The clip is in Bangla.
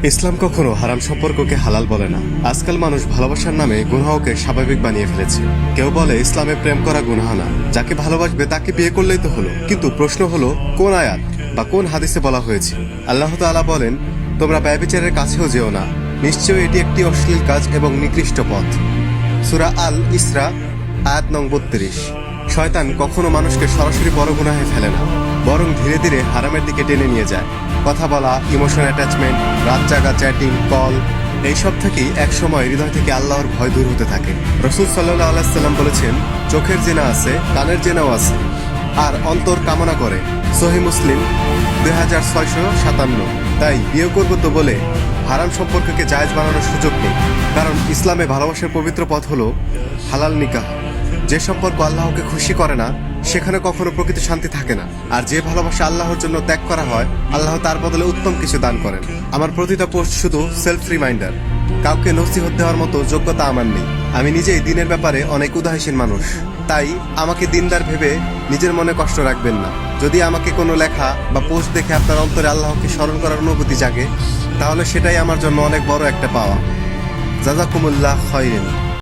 ইসলাম কখনো হারাম সম্পর্ককে হালাল বলে না। আজকাল মানুষ ভালোবাসার নামে গুনাহকে স্বাভাবিক বানিয়ে ফেলেছে। কেউ বলে ইসলামে প্রেম করা গুনাহ না, যাকে ভালোবাসবে তাকে বিয়ে করলেই তো হলো। কিন্তু প্রশ্ন হলো, কোন আয়াত বা কোন হাদিসে বলা হয়েছে? আল্লাহ তাআলা বলেন, তোমরা ব্যভিচারের কাছেও যেও না, নিশ্চয়ই এটি একটি অশ্লীল কাজ এবং নিকৃষ্ট পথ। সূরা আল ইসরা আয়াত নং ৩২। শয়তান কখনো মানুষকে সরাসরি বড় গুনাহে ফেলে না, বরং ধীরে ধীরে হারামের দিকে টেনে নিয়ে যায়। কথা বলা, ইমোশন অ্যাটাচমেন্ট, রাত জাগা চ্যাটিং, কল, এইসব থেকেই একসময় হৃদয় থেকে আল্লাহর ভয় দূর হতে থাকে। রাসূল সাল্লাল্লাহু আলাইহি সাল্লাম বলেছেন, চোখের জেনা আছে, কানের জেনাও আছে, আর অন্তর কামনা করে। সহিহ মুসলিম 2657। তাই বিয়ে করবো তো বলে হারাম সম্পর্ককে জায়েজ বানানোর সুযোগ নেই, কারণ ইসলামে ভালোবাসার পবিত্র পথ হলো হালাল নিকাহ। যে সম্পর্ক আল্লাহকে খুশি করে না, সেখানে কখনো প্রকৃত শান্তি থাকে না। আর যে ভালোবাসা আল্লাহর জন্য ত্যাগ করা হয়, আল্লাহ তার বদলে উত্তম কিছু দান করেন। আমার প্রতিটা পোস্ট শুধু সেলফ রিমাইন্ডার, কাউকে নসিহত দেওয়ার মতো যোগ্যতা আমার নেই। আমি নিজেই দিনের ব্যাপারে অনেক উদাসীন মানুষ, তাই আমাকে দিনদার ভেবে নিজের মনে কষ্ট রাখবেন না। যদি আমাকে কোনো লেখা বা পোস্ট দেখে আপনার অন্তরে আল্লাহকে স্মরণ করার অনুভূতি জাগে, তাহলে সেটাই আমার জন্য অনেক বড় একটা পাওয়া। জাযাকুমুল্লাহ খাইরান।